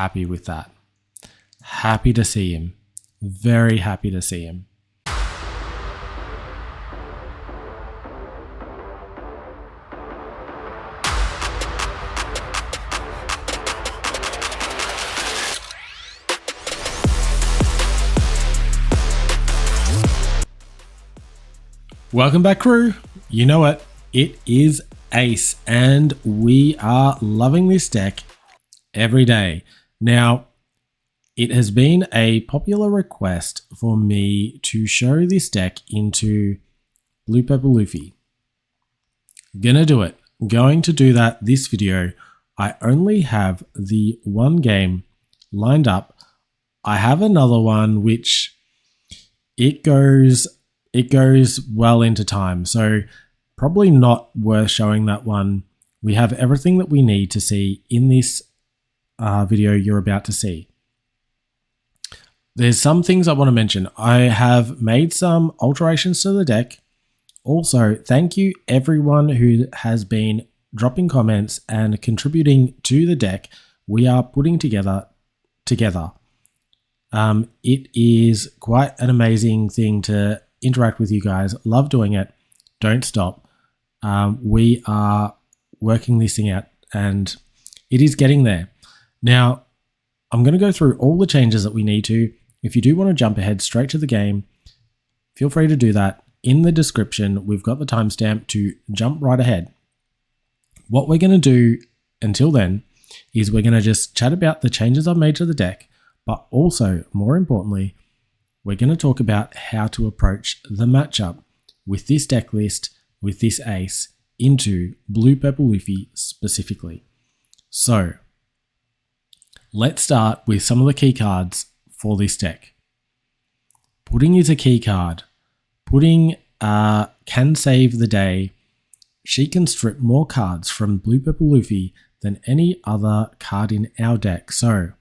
happy with that. Happy to see him. Very happy to see him. Welcome back, crew. You know it. It is Ace, and we are loving this deck every day. Now, it has been a popular request for me to show this deck into Blue Purple Luffy. Gonna do it. Going to do that this video. I only have the one game lined up. I have another one which it goes well into time, so probably not worth showing that one. We have everything that we need to see in this video you're about to see. There's some things I want to mention. I have made some alterations to the deck. Also, thank you everyone who has been dropping comments and contributing to the deck we are putting together. It is quite an amazing thing to interact with you guys. Love doing it. Don't stop. We are working this thing out and it is getting there. Now, I'm going to go through all the changes that we need to. If you do want to jump ahead straight to the game, feel free to do that. In the description, we've got the timestamp to jump right ahead. What we're going to do until then is we're going to just chat about the changes I've made to the deck, but also, more importantly, we're going to talk about how to approach the matchup with this deck list, with this ace, into Blue Purple Luffy specifically. So, let's start with some of the key cards for this deck. Pudding is a key card. Pudding can save the day. She can strip more cards from Blue Purple Luffy than any other card in our deck. So,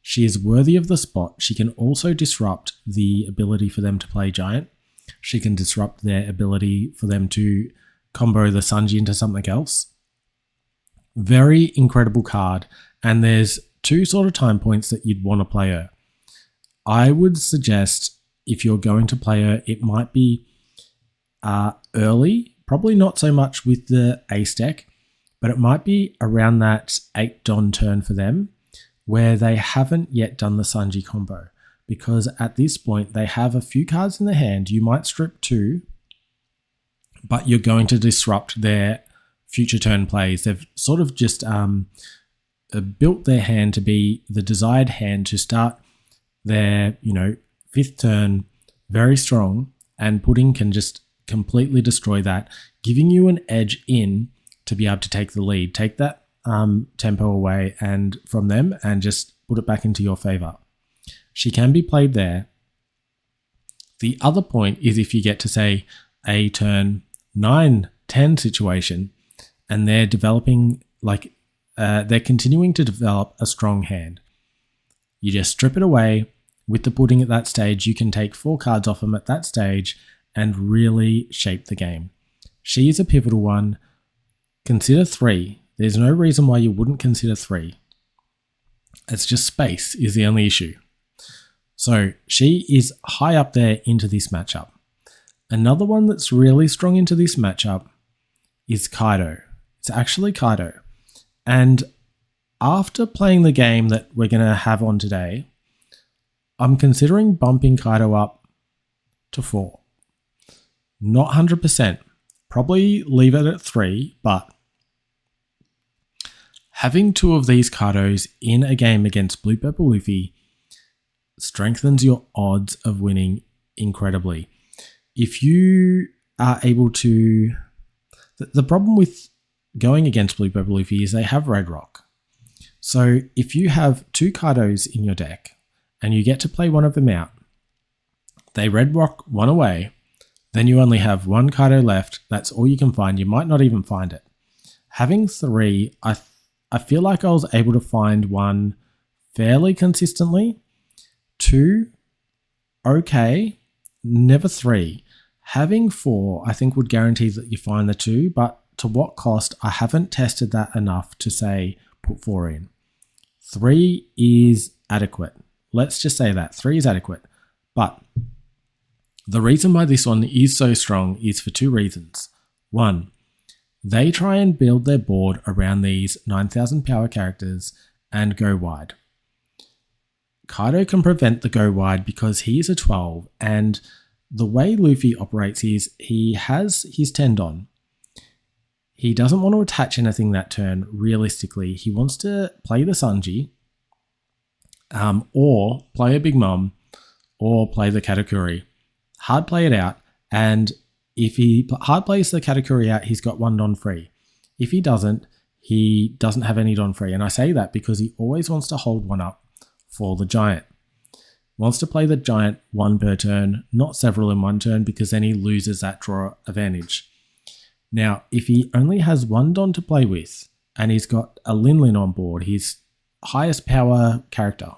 she is worthy of the spot. She can also disrupt the ability for them to play Giant. She can disrupt their ability for them to combo the Sanji into something else. Very incredible card. And there's two sort of time points that you'd want to play her. I would suggest if you're going to play her, it might be early. Probably not so much with the ace deck, but it might be around that 8 Don turn for them, where they haven't yet done the Sanji combo, because at this point they have a few cards in their hand. You might strip 2, but you're going to disrupt their future turn plays. They've sort of just built their hand to be the desired hand to start their 5th turn very strong, and Pudding can just completely destroy that, giving you an edge in to be able to take the lead, take that tempo away and from them and just put it back into your favor. She can be played there. The other point is if you get to say a turn 9-10 situation and they're developing they're continuing to develop a strong hand. You just strip it away. With the Pudding at that stage, you can take 4 cards off them at that stage and really shape the game. She is a pivotal one. Consider 3. There's no reason why you wouldn't consider 3. It's just space is the only issue. So she is high up there into this matchup. Another one that's really strong into this matchup is Kaido. It's actually Kaido. And after playing the game that we're going to have on today, I'm considering bumping Kaido up to 4. Not 100%. Probably leave it at 3, but having 2 of these Kaidos in a game against Blue Purple Luffy strengthens your odds of winning incredibly. If you are able to... The problem with going against Blue Purple Luffy is they have Red Rock. So if you have 2 Kaidos in your deck and you get to play one of them out, they Red Rock one away, then you only have 1 Kaido left. That's all you can find. You might not even find it. Having 3, I feel like I was able to find 1 fairly consistently. 2, okay, never 3. Having 4, I think would guarantee that you find the 2, but to what cost? I haven't tested that enough to say put 4 in. 3 is adequate. Let's just say that 3 is adequate. But the reason why this one is so strong is for 2 reasons. 1, they try and build their board around these 9,000 power characters and go wide. Kaido can prevent the go wide because he is a 12, and the way Luffy operates is he has his Tendon. He doesn't want to attach anything that turn realistically. He wants to play the Sanji, or play a Big Mom, or play the Katakuri. Hard play it out, and if he hard plays the Katakuri out, he's got 1 Don free. If he doesn't have any Don free. And I say that because he always wants to hold one up for the Giant. Wants to play the Giant 1 per turn, not several in 1 turn, because then he loses that draw advantage. Now, if he only has 1 Don to play with, and he's got a Lin on board, his highest power character,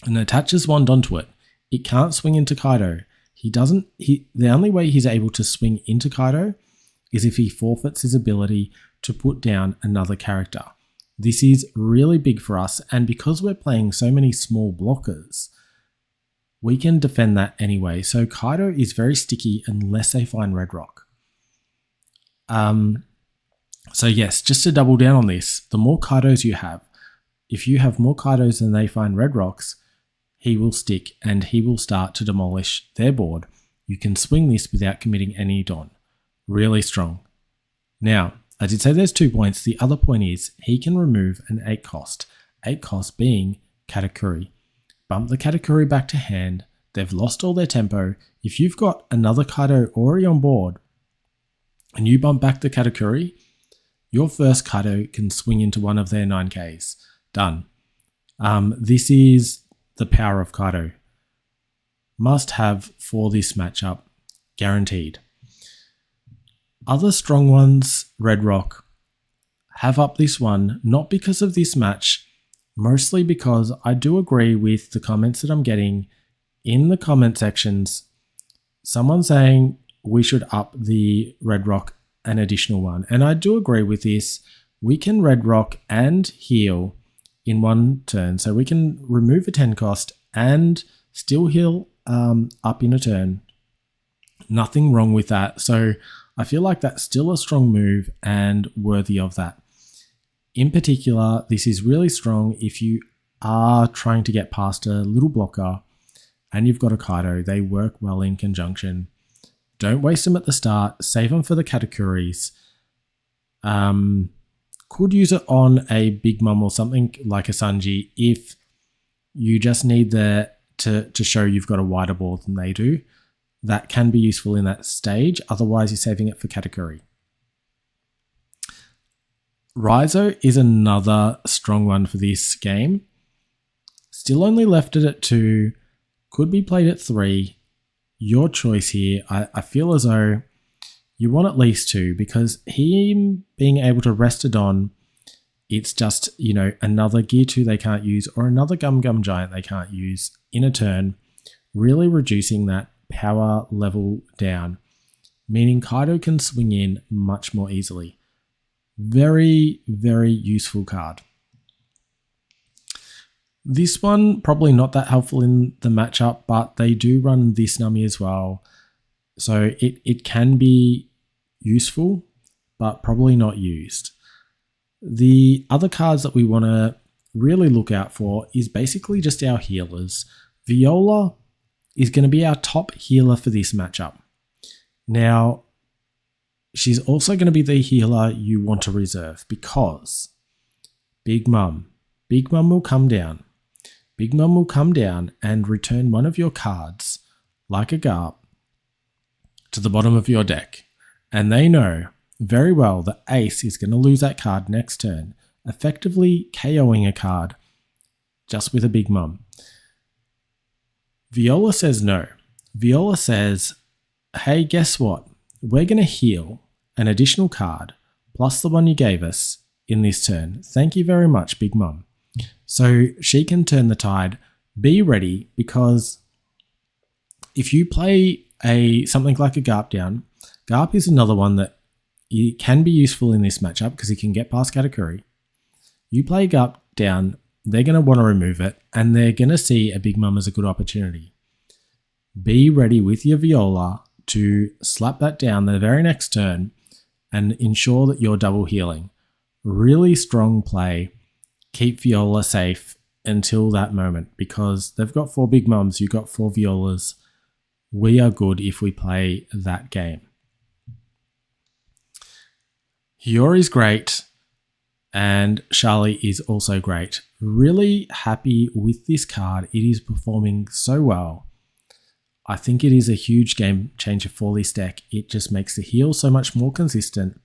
and attaches 1 Don to it, it can't swing into Kaido. The only way he's able to swing into Kaido is if he forfeits his ability to put down another character. This is really big for us, and because we're playing so many small blockers, we can defend that anyway. So Kaido is very sticky unless they find Red Rock. So yes, just to double down on this, the more Kaidos you have, if you have more Kaidos than they find Red Rocks, he will stick and he will start to demolish their board. You can swing this without committing any Don. Really strong. Now, I did say there's 2 points. The other point is he can remove an 8 cost. 8 cost being Katakuri. Bump the Katakuri back to hand. They've lost all their tempo. If you've got another Kaido already on board and you bump back the Katakuri, your first Kaido can swing into one of their 9Ks. Done. This is the power of Kaido. Must have for this matchup. Guaranteed. Other strong ones, Red Rock, have up this one, not because of this match, mostly because I do agree with the comments that I'm getting in the comment sections. Someone saying we should up the Red Rock an additional 1. And I do agree with this. We can Red Rock and heal in 1 turn. So we can remove a 10 cost and still heal up in a turn. Nothing wrong with that. So I feel like that's still a strong move and worthy of that. In particular, this is really strong if you are trying to get past a little blocker and you've got a Kaido. They work well in conjunction. Don't waste them at the start. Save them for the Katakuris. Could use it on a Big Mom or something like a Sanji if you just need to show you've got a wider board than they do. That can be useful in that stage. Otherwise, you're saving it for Katakuri. Raizo is another strong one for this game. Still only left it at 2. Could be played at 3. Your choice here. I feel as though you want at least 2 because him being able to rest a Don, it's just, another Gear 2 they can't use or another Gum Gum Giant they can't use in a turn, really reducing that power level down, meaning Kaido can swing in much more easily. Very, very useful card. This one, probably not that helpful in the matchup, but they do run this Nami as well. So it can be useful, but probably not used. The other cards that we want to really look out for is basically just our healers. Viola is going to be our top healer for this matchup. Now, she's also going to be the healer you want to reserve because Big Mom will come down. Big Mom will come down and return one of your cards, like a Garp, to the bottom of your deck. And they know very well that Ace is going to lose that card next turn, effectively KOing a card just with a Big Mom. Viola says no. Viola says, hey, guess what? We're going to heal an additional card plus the one you gave us in this turn. Thank you very much, Big Mom. So she can turn the tide. Be ready because if you play something like a Garp down, Garp is another one that can be useful in this matchup because he can get past Katakuri. You play Garp down, they're going to want to remove it, and they're going to see a Big Mum as a good opportunity. Be ready with your Viola to slap that down the very next turn and ensure that you're double healing. Really strong play. Keep Viola safe until that moment, because they've got 4 Big Mums, you've got 4 Violas. We are good if we play that game. Hiyori's great, and Charlie is also great. Really happy with this card. It is performing so well. I think it is a huge game changer for this deck. It just makes the heal so much more consistent.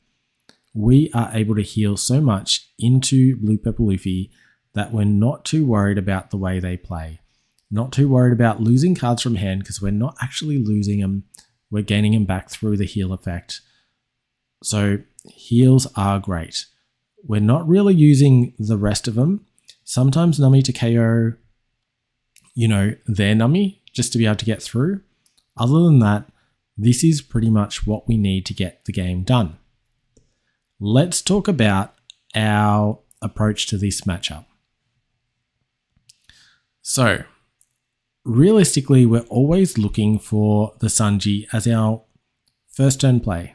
We are able to heal so much into Blue Purple Luffy that we're not too worried about the way they play. Not too worried about losing cards from hand, because we're not actually losing them. We're gaining them back through the heal effect. So heals are great. We're not really using the rest of them. Sometimes Nummy to KO, their Nummy, just to be able to get through. Other than that, this is pretty much what we need to get the game done. Let's talk about our approach to this matchup. So, realistically, we're always looking for the Sanji as our first turn play.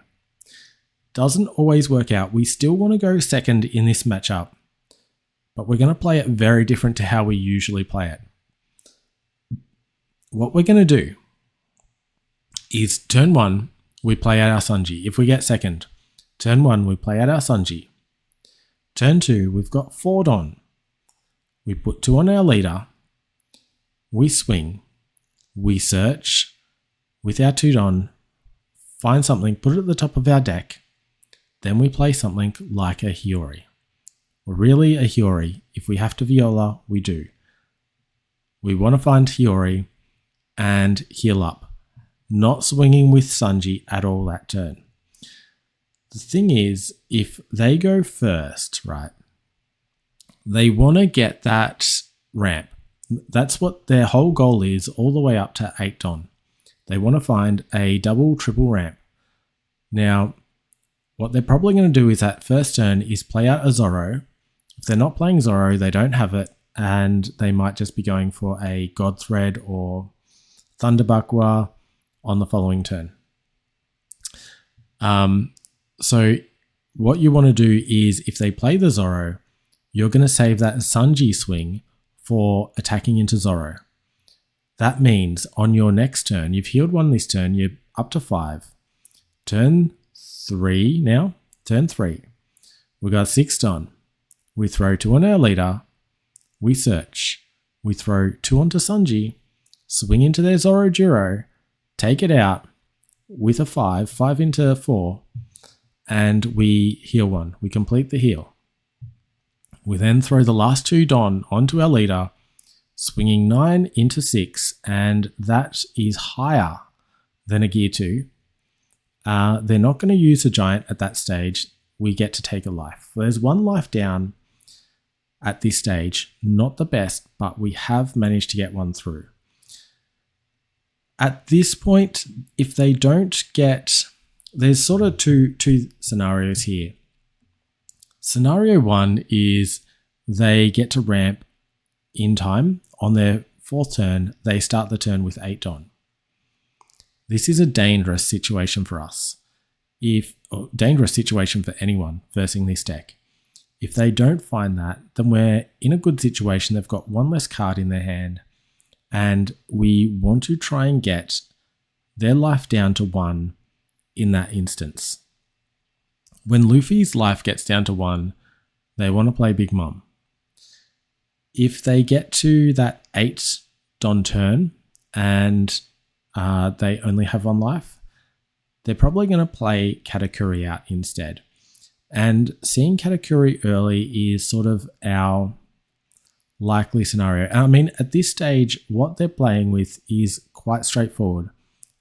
Doesn't always work out. We still want to go second in this matchup, but we're going to play it very different to how we usually play it. What we're going to do is turn 1, we play out our Sanji. If we get second, turn 1, we play out our Sanji. Turn 2, we've got 4 Don. We put 2 on our leader. We swing. We search with our 2 Don. Find something, put it at the top of our deck. Then we play something like a Hiyori. Or really a Hiyori. If we have to Viola, we do. We want to find Hiyori and heal up. Not swinging with Sanji at all that turn. The thing is, if they go first, right, they want to get that ramp. That's what their whole goal is, all the way up to 8 Don. They want to find a double, triple ramp. Now, what they're probably going to do is that first turn is play out a Zoro. If they're not playing Zoro, they don't have it, and they might just be going for a God Thread or Thunderbakwa on the following turn. So what you want to do is, if they play the Zoro, you're going to save that Sanji swing for attacking into Zoro. That means on your next turn, you've healed 1 this turn, you're up to 5. Turn 3 now. Turn 3. We got 6 Don. We throw 2 on our leader. We search. We throw 2 onto Sanji. Swing into their Zoro Jiro. Take it out with a 5. 5 into 4. And we heal 1. We complete the heal. We then throw the last 2 Don onto our leader, swinging 9 into 6, and that is higher than a Gear 2. They're not going to use a Giant at that stage. We get to take a life. There's 1 life down at this stage. Not the best, but we have managed to get 1 through. At this point, if they don't get... There's sort of two scenarios here. Scenario 1 is they get to ramp in time. On their 4th turn, they start the turn with 8 Don. This is a dangerous situation for us. Dangerous situation for anyone versing this deck. If they don't find that, then we're in a good situation. They've got 1 less card in their hand, and we want to try and get their life down to 1 in that instance. When Luffy's life gets down to 1, they want to play Big Mom. If they get to that 8 Don turn and they only have 1 life, they're probably going to play Katakuri out instead. And seeing Katakuri early is sort of our likely scenario. I mean, at this stage, what they're playing with is quite straightforward.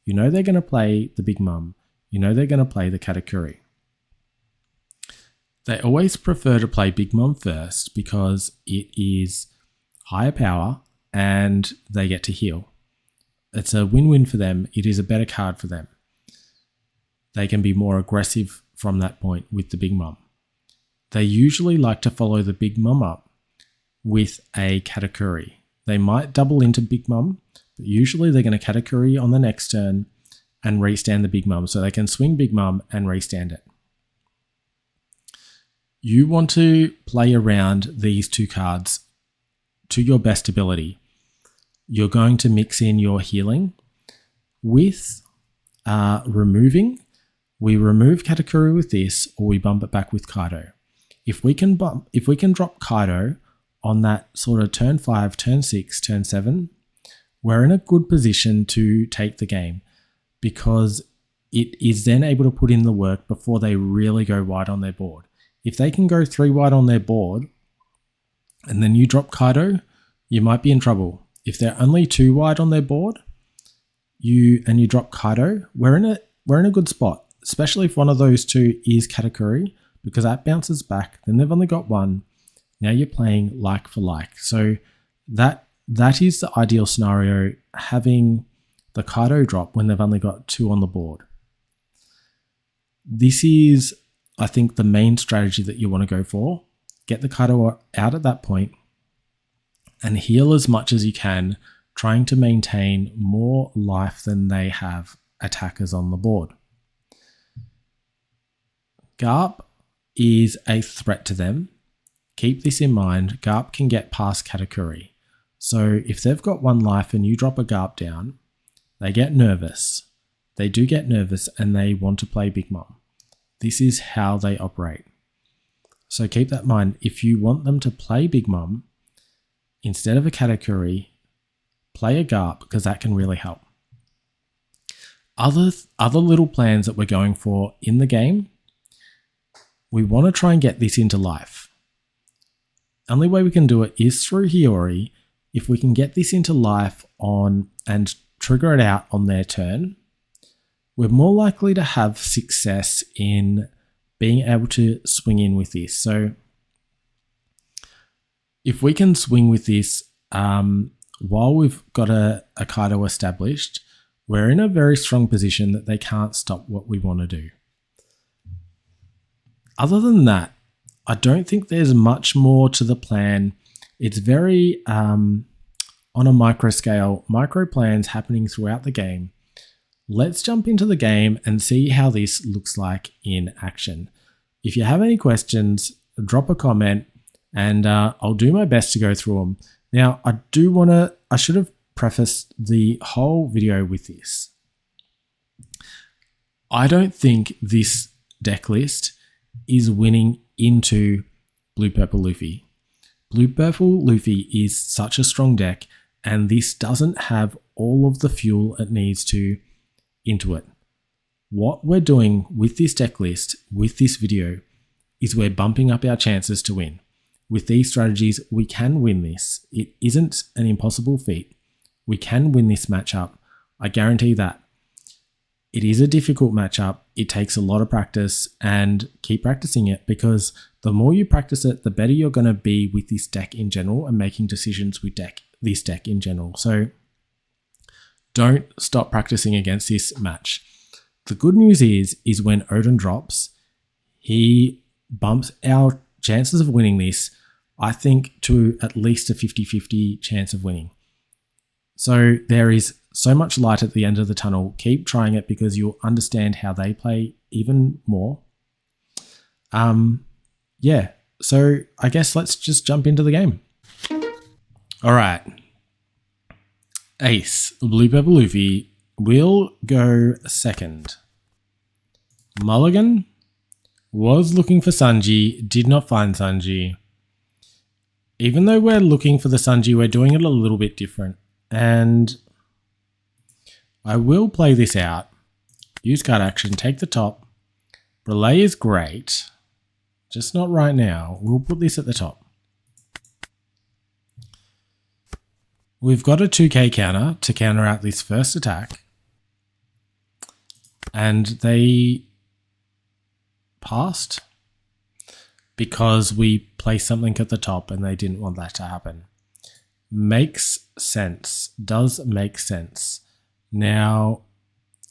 You know they're going to play the Big Mom. You know they're going to play the Katakuri. They always prefer to play Big Mom first because it is higher power and they get to heal. It's a win-win for them. It is a better card for them. They can be more aggressive from that point with the Big Mom. They usually like to follow the Big Mom up with a Katakuri. They might double into Big Mum, but usually they're going to Katakuri on the next turn and restand the Big Mum, so they can swing Big Mum and restand it. You want to play around these two cards to your best ability. You're going to mix in your healing with removing. We remove Katakuri with this, or we bump it back with Kaido. If we can drop Kaido on that sort of turn 5, turn 6, turn 7, we're in a good position to take the game, because it is then able to put in the work before they really go wide on their board. If they can go 3 wide on their board and then you drop Kaido, you might be in trouble. If they're only 2 wide on their board, you drop Kaido, we're in a good spot, especially if one of those two is Katakuri, because that bounces back. Then they've only got 1. Now you're playing like for like. So that is the ideal scenario, having the Kaido drop when they've only got 2 on the board. This is, I think, the main strategy that you want to go for. Get the Kaido out at that point and heal as much as you can, trying to maintain more life than they have attackers on the board. Garp is a threat to them. Keep this in mind. Garp can get past Katakuri. So if they've got 1 life and you drop a Garp down, they get nervous. They do get nervous and they want to play Big Mom. This is how they operate. So keep that in mind. If you want them to play Big Mom, instead of a Katakuri, play a Garp, because that can really help. Other little plans that we're going for in the game, we want to try and get this into life. Only way we can do it is through Hiyori. If we can get this into life on and trigger it out on their turn, we're more likely to have success in being able to swing in with this. So if we can swing with this while we've got a Kaido established, we're in a very strong position that they can't stop what we want to do. Other than that, I don't think there's much more to the plan. It's very on a micro scale, micro plans happening throughout the game. Let's jump into the game and see how this looks like in action. If you have any questions, drop a comment and I'll do my best to go through them. Now, I should have prefaced the whole video with this. I don't think this deck list is winning into Blue Purple Luffy. Blue Purple Luffy is such a strong deck, and this doesn't have all of the fuel it needs to into it. What we're doing with this deck list, with this video, is we're bumping up our chances to win. With these strategies, we can win this. It isn't an impossible feat. We can win this matchup. I guarantee that. It is a difficult matchup. It takes a lot of practice, and keep practicing it, because the more you practice it, the better you're going to be with this deck in general and making decisions with this deck in general. So don't stop practicing against this match. The good news is when Odin drops, he bumps our chances of winning this, I think, to at least a 50-50 chance of winning. So there is so much light at the end of the tunnel. Keep trying it, because you'll understand how they play even more. Yeah, so I guess let's just jump into the game. All right. Ace, Blue Purple Luffy, will go second. Mulligan was looking for Sanji, did not find Sanji. Even though we're looking for the Sanji, we're doing it a little bit different. And I will play this out. Use card action, take the top. Relay is great, just not right now. We'll put this at the top. We've got a 2k counter to counter out this first attack. And they passed because we placed something at the top and they didn't want that to happen. Makes sense. Does make sense. Now,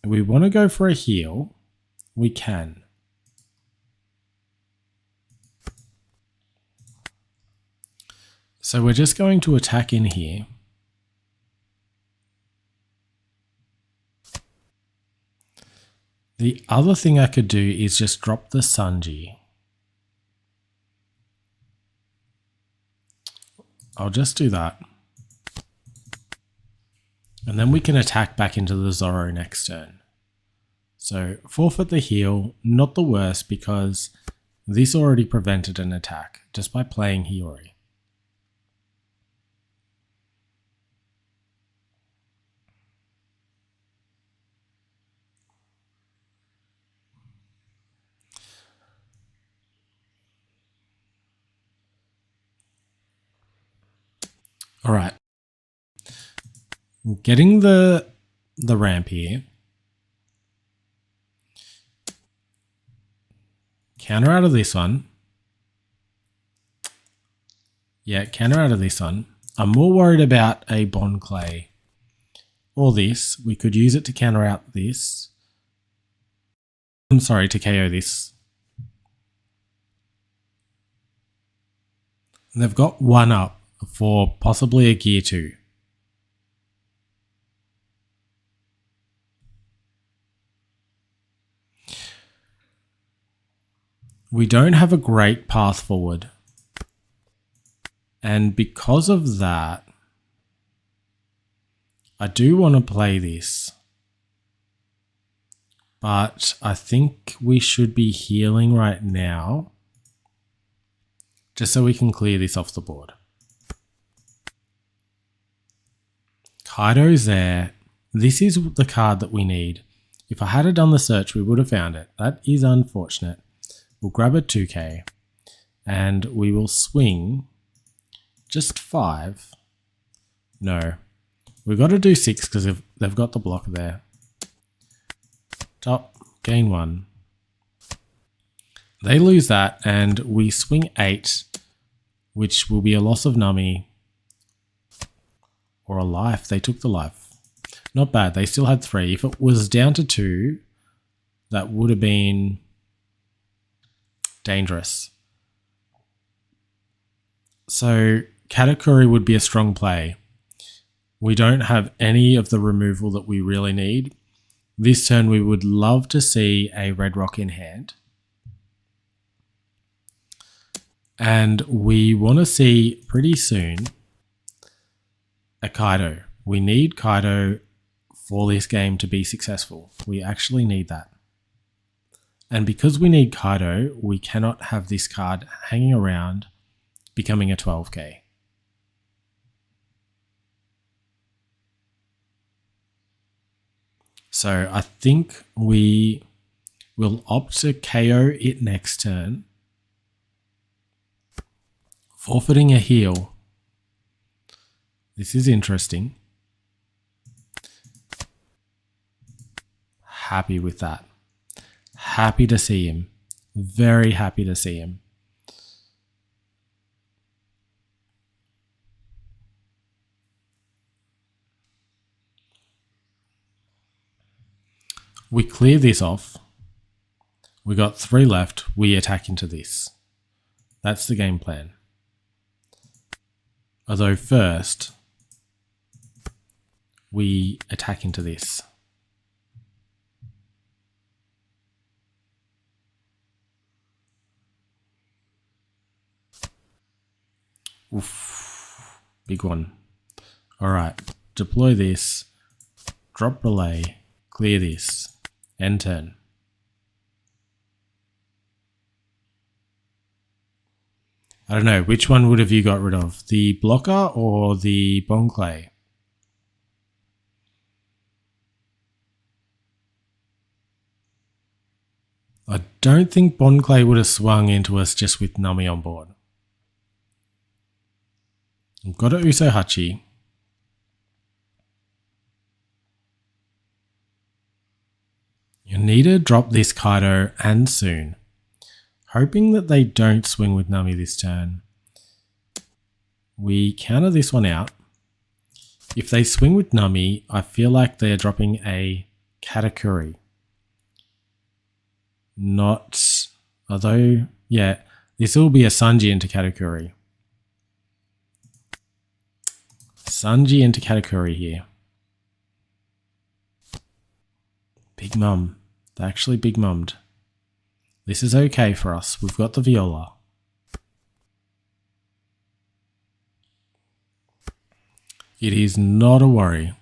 we want to go for a heal. We can. So we're just going to attack in here. The other thing I could do is just drop the Sanji. I'll just do that. And then we can attack back into the Zoro next turn. So forfeit the heal, not the worst because this already prevented an attack just by playing Hiyori. All right. Getting the ramp here. Counter out of this one. Yeah, counter out of this one. I'm more worried about a Bond Clay or this. We could use it to counter out this. I'm sorry, to KO this. And they've got one up for possibly a gear 2. We don't have a great path forward. And because of that, I do want to play this. But I think we should be healing right now. Just so we can clear this off the board. Kaido's there. This is the card that we need. If I had done the search, we would have found it. That is unfortunate. We'll grab a 2k. And we will swing just 5. No. We've got to do 6 because they've got the block there. Top. Gain 1. They lose that and we swing 8, which will be a loss of Nami or a life. They took the life. Not bad. They still had 3. If it was down to 2, that would have been dangerous. So Katakuri would be a strong play. We don't have any of the removal that we really need. This turn we would love to see a red rock in hand. And we want to see pretty soon a Kaido. We need Kaido for this game to be successful. We actually need that. And because we need Kaido, we cannot have this card hanging around becoming a 12k. So I think we will opt to KO it next turn. Forfeiting a heal. This is interesting. Happy with that. Happy to see him. Very happy to see him. We clear this off. We got 3 left. We attack into this. That's the game plan. Although first, we attack into this. Oof, big one. All right, deploy this, drop relay, clear this, end turn. I don't know, which one would have you got rid of? The blocker or the Bone Clay? I don't think Bond Clay would have swung into us just with Nami on board. We've got a Usohachi. You need to drop this Kaido and soon. Hoping that they don't swing with Nami this turn. We counter this one out. If they swing with Nami, I feel like they're dropping a Katakuri. Not, although, yeah, this will be a Sanji into Katakuri. Sanji into Katakuri here. Big Mum. They actually big mummed. This is okay for us. We've got the Viola. It is not a worry.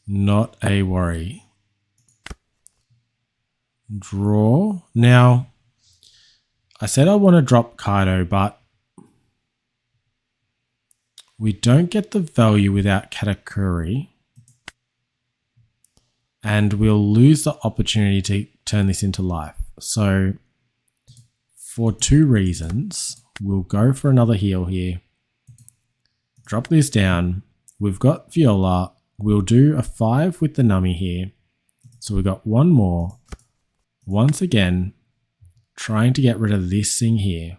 Not a worry. Draw. Now, I said I want to drop Kaido, but we don't get the value without Katakuri. And we'll lose the opportunity to turn this into life. So, for 2 reasons, we'll go for another heal here. Drop this down. We've got Viola. We'll do a 5 with the Nami here. So we've got 1 more. Once again, trying to get rid of this thing here.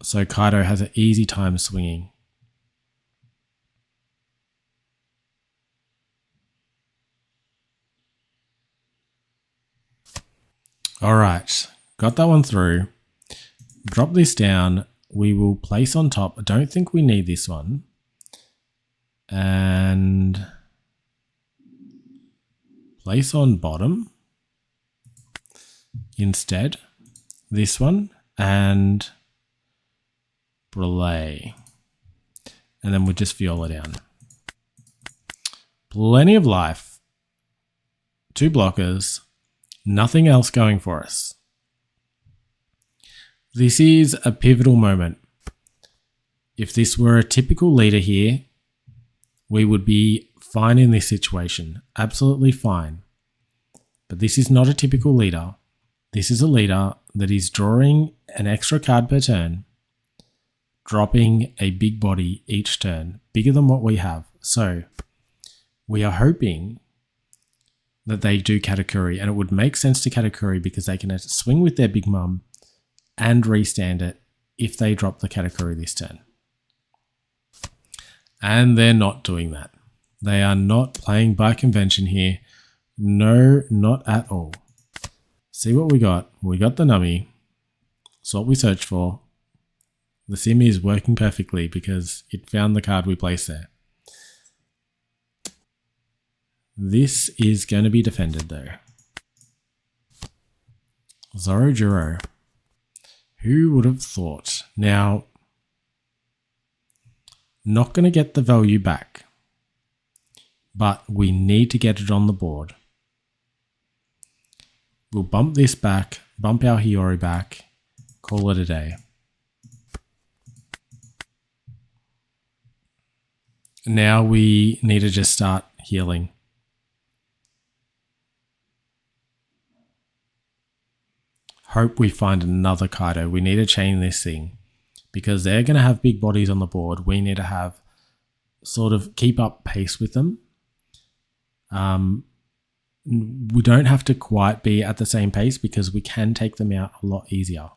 So Kaido has an easy time swinging. All right, got that one through. Drop this down. We will place on top. I don't think we need this one. And place on bottom instead. This one and Brulé. And then we'll just Viola down. Plenty of life. 2 blockers. Nothing else going for us. This is a pivotal moment. If this were a typical leader here, we would be fine in this situation. Absolutely fine. But this is not a typical leader. This is a leader that is drawing an extra card per turn, dropping a big body each turn, bigger than what we have. So we are hoping that they do Katakuri, and it would make sense to Katakuri because they can swing with their big mum and restand it if they drop the Katakuri this turn. And they're not doing that. They are not playing by convention here. No, not at all. See what we got. We got the Nami. That's what we searched for. The sim is working perfectly because it found the card we placed there. This is going to be defended though. Zorojuro. Who would have thought? Now, not going to get the value back, but we need to get it on the board. We'll bump this back, bump our Hiyori back, call it a day. Now we need to just start healing. Hope we find another Kaido. We need to chain this thing because they're going to have big bodies on the board. We need to have sort of keep up pace with them. We don't have to quite be at the same pace because we can take them out a lot easier.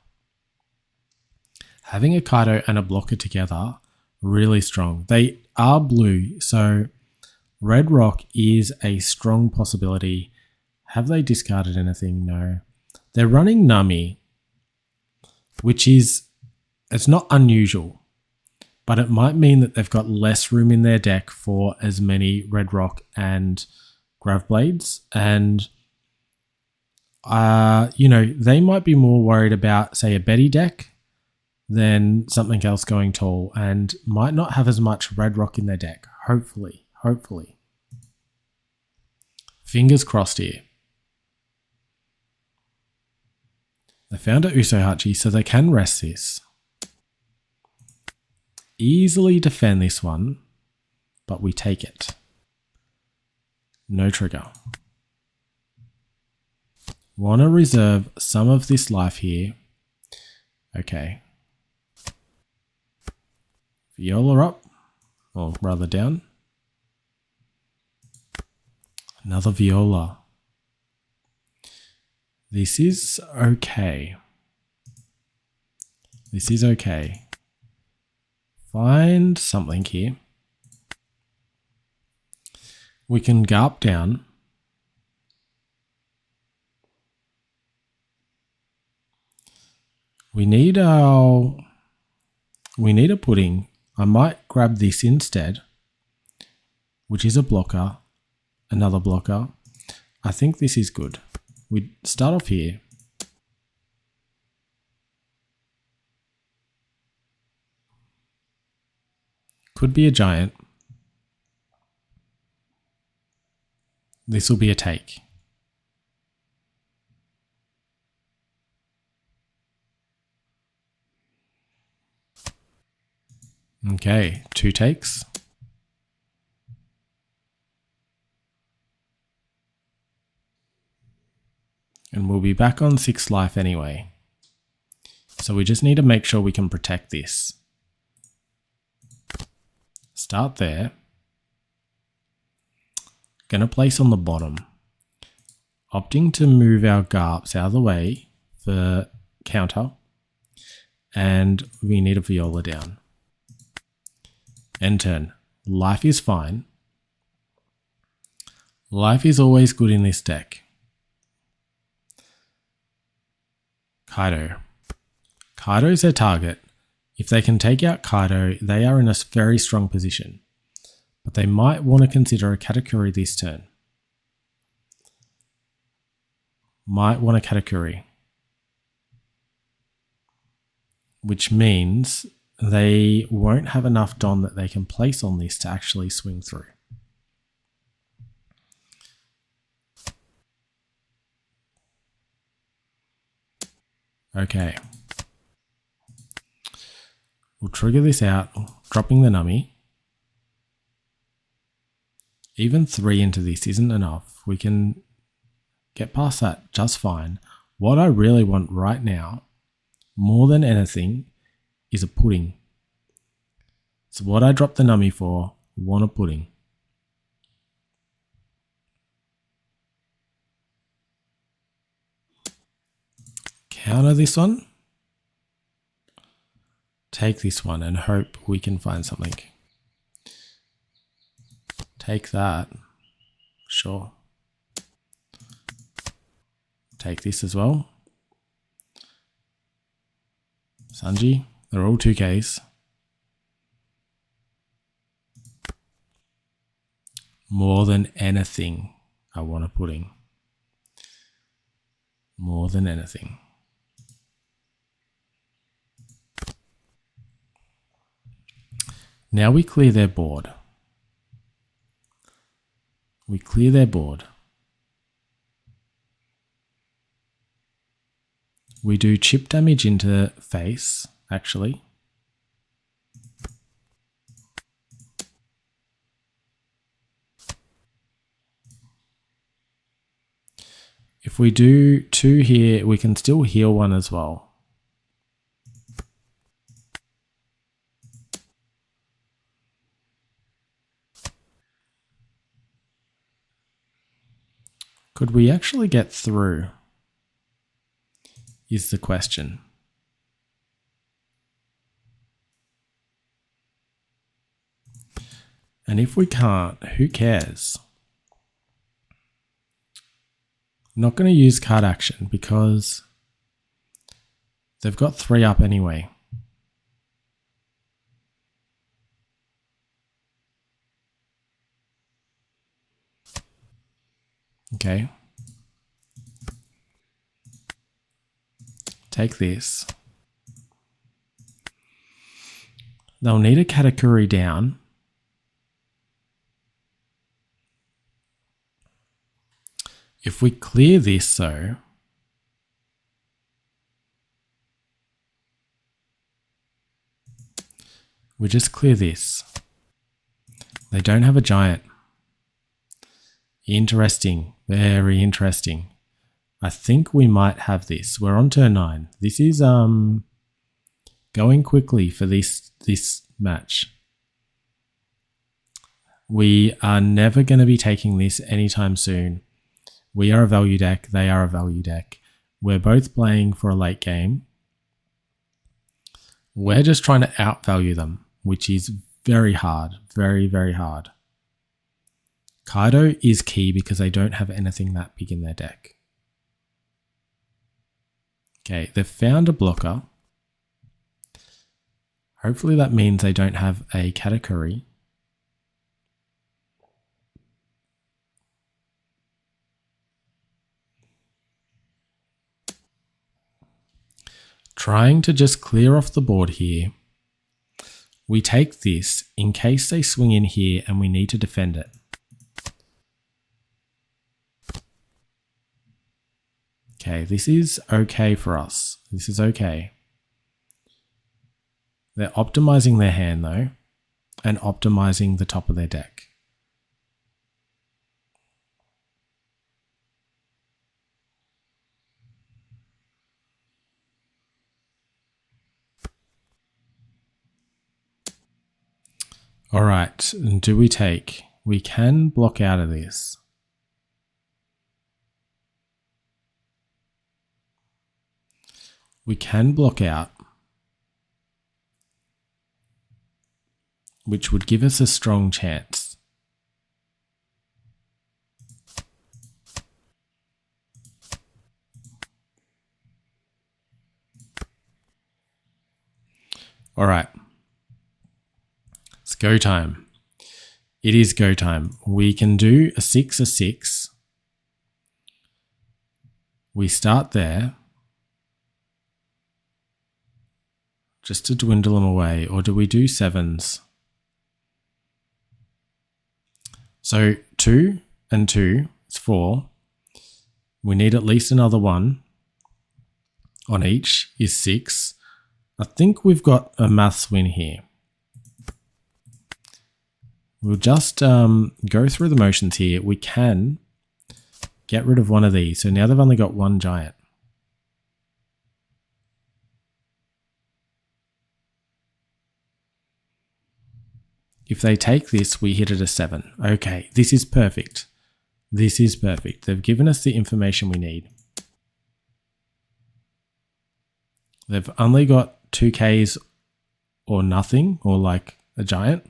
Having a Kaido and a blocker together, really strong. They are blue, so Red Rock is a strong possibility. Have they discarded anything? No. They're running Nami, which is, it's not unusual, but it might mean that they've got less room in their deck for as many Red Rock and Grav Blades. And, they might be more worried about, say, a Betty deck than something else going tall and might not have as much Red Rock in their deck. Hopefully. Fingers crossed here. They found a Usohachi, so they can rest this. Easily defend this one, but we take it. No trigger. Want to reserve some of this life here. Okay. Viola up, or rather down. Another Viola. This is okay. This is okay. Find something here. We can Garp down. We need a pudding. I might grab this instead, which is a blocker, another blocker. I think this is good. We start off here. Could be a giant. This will be a take. Okay, 2 takes. And we'll be back on 6 life anyway. So we just need to make sure we can protect this. Start there. Gonna place on the bottom. Opting to move our garps out of the way for counter. And we need a viola down. End turn. Life is fine. Life is always good in this deck. Kaido. Kaido's their target. If they can take out Kaido, they are in a very strong position. But they might want to consider a Katakuri this turn. Might want a Katakuri. Which means they won't have enough Don that they can place on this to actually swing through. Okay. We'll trigger this out, dropping the Nami. Even 3 into this isn't enough. We can get past that just fine. What I really want right now, more than anything, is a pudding. So what I dropped the Nami for, want a pudding. Counter this one. Take this one and hope we can find something. Take that. Sure. Take this as well. Sanji. They're all 2Ks. More than anything, I want a pudding. More than anything. Now we clear their board. We clear their board. We do chip damage into face, actually. If we do 2 here, we can still heal 1 as well. Could we actually get through? Is the question. And if we can't, who cares? I'm not going to use card action because they've got 3 up anyway. Okay. Take this. They'll need a Katakuri down. If we clear this though, we just clear this. They don't have a giant. Interesting. Very interesting. I think we might have this. We're on turn 9. This is going quickly for this match. We are never going to be taking this anytime soon. We are a value deck. They are a value deck. We're both playing for a late game. We're just trying to outvalue them, which is very hard. Very, very hard. Kaido is key because they don't have anything that big in their deck. Okay, they've found a blocker. Hopefully that means they don't have a katakuri. Trying to just clear off the board here. We take this in case they swing in here and we need to defend it. Okay, this is okay for us. This is okay. They're optimizing their hand though, and optimizing the top of their deck. All right, do we take? We can block out of this. We can block out, which would give us a strong chance. All right. It's go time. It is go time. We can do a 6. We start there. Just to dwindle them away. Or do we do 7s? So 2 and 2 is 4. We need at least another 1 on each is 6. I think we've got a maths win here. We'll just go through the motions here. We can get rid of one of these. So now they've only got 1 giant. If they take this, we hit it a 7. Okay, this is perfect. This is perfect. They've given us the information we need. They've only got 2Ks or nothing, or like a giant.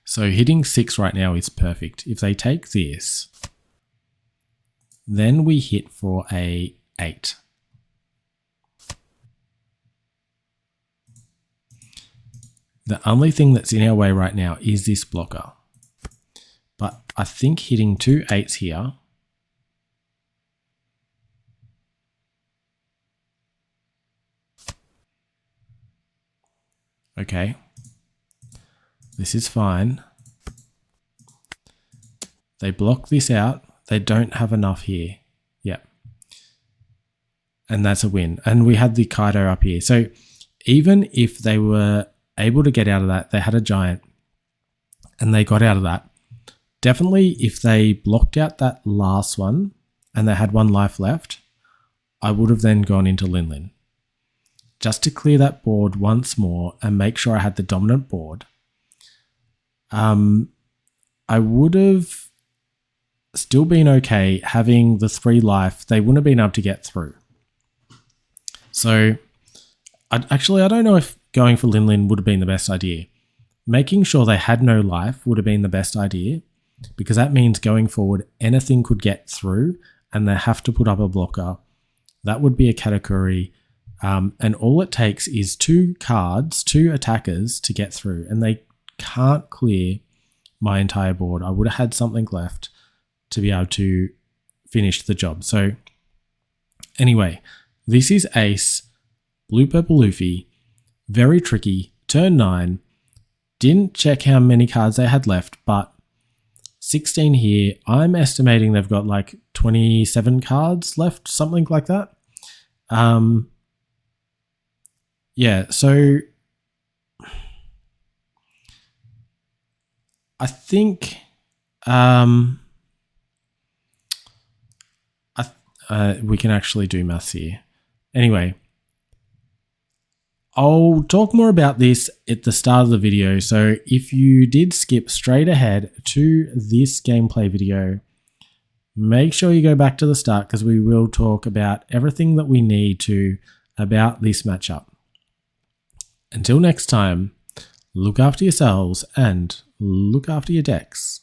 So hitting 6 right now is perfect. If they take this, then we hit for a 8. The only thing that's in our way right now is this blocker. But I think hitting 2 8s here okay. This is fine. They block this out. They don't have enough here. Yep. And that's a win. And we had the Kaido up here. So even if they were able to get out of that, they had a giant and they got out of that. Definitely if they blocked out that last one and they had 1 life left, I would have then gone into Lin Lin. Just to clear that board once more and make sure I had the dominant board. I would have still been okay having the 3 life. They wouldn't have been able to get through. So I don't know if going for Lin Lin would have been the best idea. Making sure they had no life would have been the best idea, because that means going forward, anything could get through and they have to put up a blocker. That would be a katakuri. And all it takes is 2 cards, 2 attackers to get through, and they can't clear my entire board. I would have had something left to be able to finish the job. So anyway, this is Ace, Blue Purple Luffy, very tricky, turn 9, didn't check how many cards they had left, but 16 here. I'm estimating they've got like 27 cards left, something like that. Yeah, so I think we can actually do maths here. Anyway, I'll talk more about this at the start of the video. So if you did skip straight ahead to this gameplay video, make sure you go back to the start, because we will talk about everything that we need to about this matchup. Until next time, look after yourselves and look after your decks.